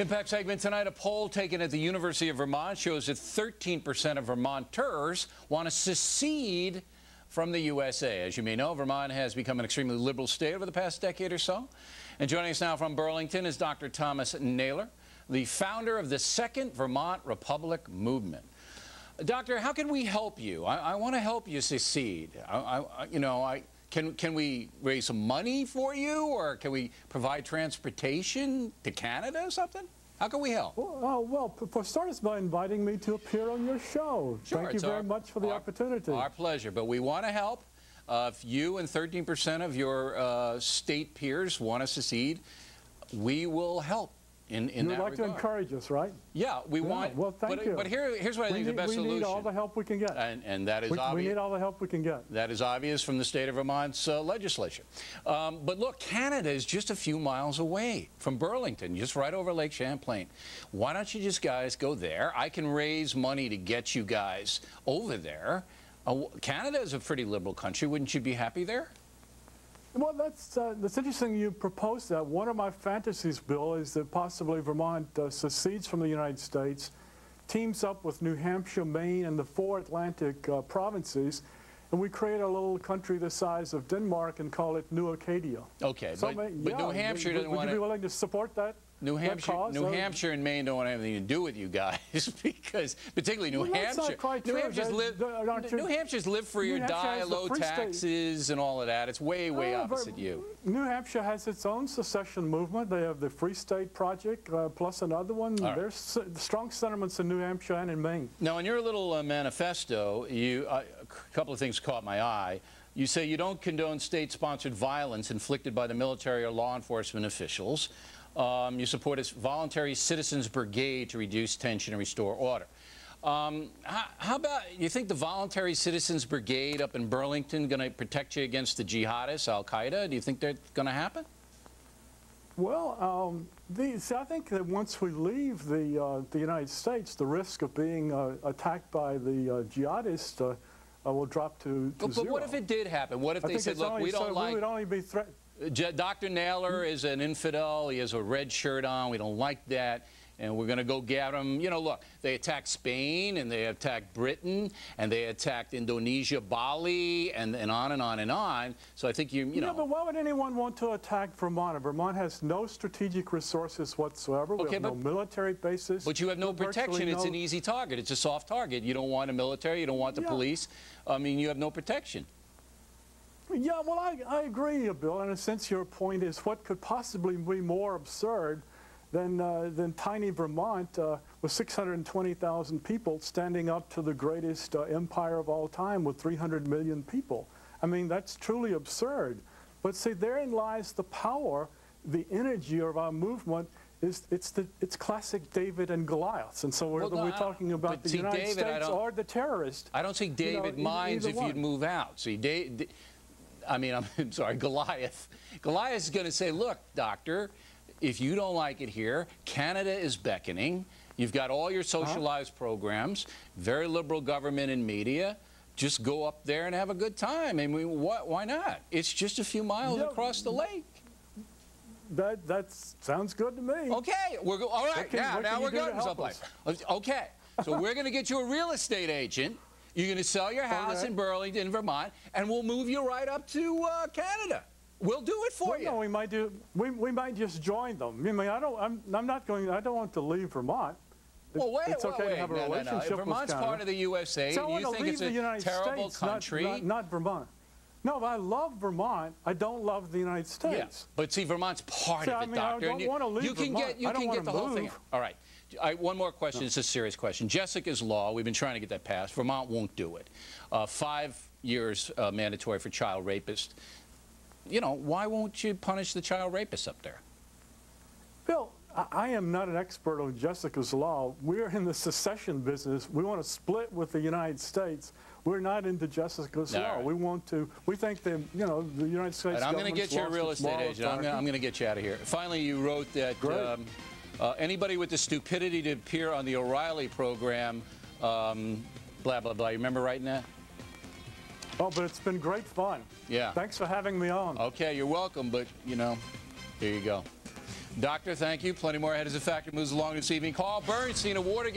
Impact segment tonight, a poll taken at the University of Vermont shows that 13% of Vermonters want to secede from the USA. As you may know, Vermont has become an extremely liberal state over the past decade or so. And joining us now from Burlington is Dr. Thomas Naylor, the founder of the Second Vermont Republic Movement. Doctor, how can we help you? I want to help you secede. Can we raise some money for you, or can we provide transportation to Canada or something? How can we help? Well, for starters, by inviting me to appear on your show. Sure, Thank you very much for the opportunity. Our pleasure, but we want to help. If you and 13% of your state peers want to secede, we will help. You'd like to encourage us, right? Yeah, we want. Well, thank you. But here's what I think is the best solution. We need all the help we can get. And that is obvious. We need all the help we can get. That is obvious from the state of Vermont's legislature. But look, Canada is just a few miles away from Burlington, just right over Lake Champlain. Why don't you just guys go there? I can raise money to get you guys over there. Canada is a pretty liberal country. Wouldn't you be happy there? Well, that's interesting you proposed that. One of my fantasies, Bill, is that possibly Vermont secedes from the United States, teams up with New Hampshire, Maine, and the 4 Atlantic provinces, and we create a little country the size of Denmark and call it New Acadia. Okay, so but New Hampshire doesn't want to... Would you be willing to support that? New Hampshire and Maine don't want anything to do with you guys because, particularly New Hampshire. New Hampshire's live free or die, low taxes and all of that. It's way, way opposite you. New Hampshire has its own secession movement. They have the Free State Project plus another one. Right. There's strong sentiments in New Hampshire and in Maine. Now, in your little manifesto, a couple of things caught my eye. You say you don't condone state-sponsored violence inflicted by the military or law enforcement officials. You support a voluntary citizens brigade to reduce tension and restore order. How about, you think the voluntary citizens brigade up in Burlington going to protect you against the jihadists, Al-Qaeda? Do you think that's going to happen? Well, I think that once we leave the United States, the risk of being attacked by the jihadists will drop to zero. But what if it did happen? What if they said, look, we don't like... We would only be threatened. Dr. Naylor is an infidel. He has a red shirt on. We don't like that. And we're going to go get him. You know, look, they attacked Spain, and they attacked Britain, and they attacked Indonesia, Bali, and on and on and on. So I think you know. Yeah, but why would anyone want to attack Vermont? Vermont has no strategic resources whatsoever. We have no military bases. But you have no protection. It's an easy target. It's a soft target. You don't want a military. You don't want the police. I mean, you have no protection. Yeah, well, I agree, Bill. In a sense, your point is what could possibly be more absurd than tiny Vermont with 620,000 people standing up to the greatest empire of all time with 300 million people. I mean, that's truly absurd. But see, therein lies the power, the energy of our movement. It's classic David and Goliath. And so whether we're talking about the United States or the terrorist. I don't think David minds if you'd move out. See, I'm sorry, Goliath. Goliath is going to say, look, doctor, if you don't like it here, Canada is beckoning. You've got all your socialized programs, very liberal government and media. Just go up there and have a good time. I mean, why not? It's just a few miles across the lake. That sounds good to me. Okay, all right, now we're going someplace. Okay, so we're going to get you a real estate agent. You're going to sell your house in Burlington, Vermont, and we'll move you right up to Canada. We'll do it for you. No, we might just join them. I mean, I'm not going. I don't want to leave Vermont. Well, it's okay to have a relationship with Vermont's Canada. part of the USA. So you think it's a terrible country? Not Vermont. No, but I love Vermont. I don't love the United States. Yeah, but see, Vermont's part of it, doctor. I don't want to leave Vermont. You can get the whole thing. All right. One more question. It's a serious question. Jessica's law, we've been trying to get that passed. Vermont won't do it. 5 years mandatory for child rapists. You know, why won't you punish the child rapists up there? Bill, I am not an expert on Jessica's law. We're in the secession business. We want to split with the United States. We're not into Jessica's law. Right. We think that, you know, the United States. I'm going to get you a real estate agent. I'm going to get you out of here. Finally, you wrote that anybody with the stupidity to appear on the Oreilly program, blah, blah, blah. You remember writing that? Oh, but it's been great fun. Yeah. Thanks for having me on. Okay, you're welcome, but, you know, here you go. Doctor, thank you. Plenty more ahead as the Factor moves along this evening. Carl Bernstein, a Watergate.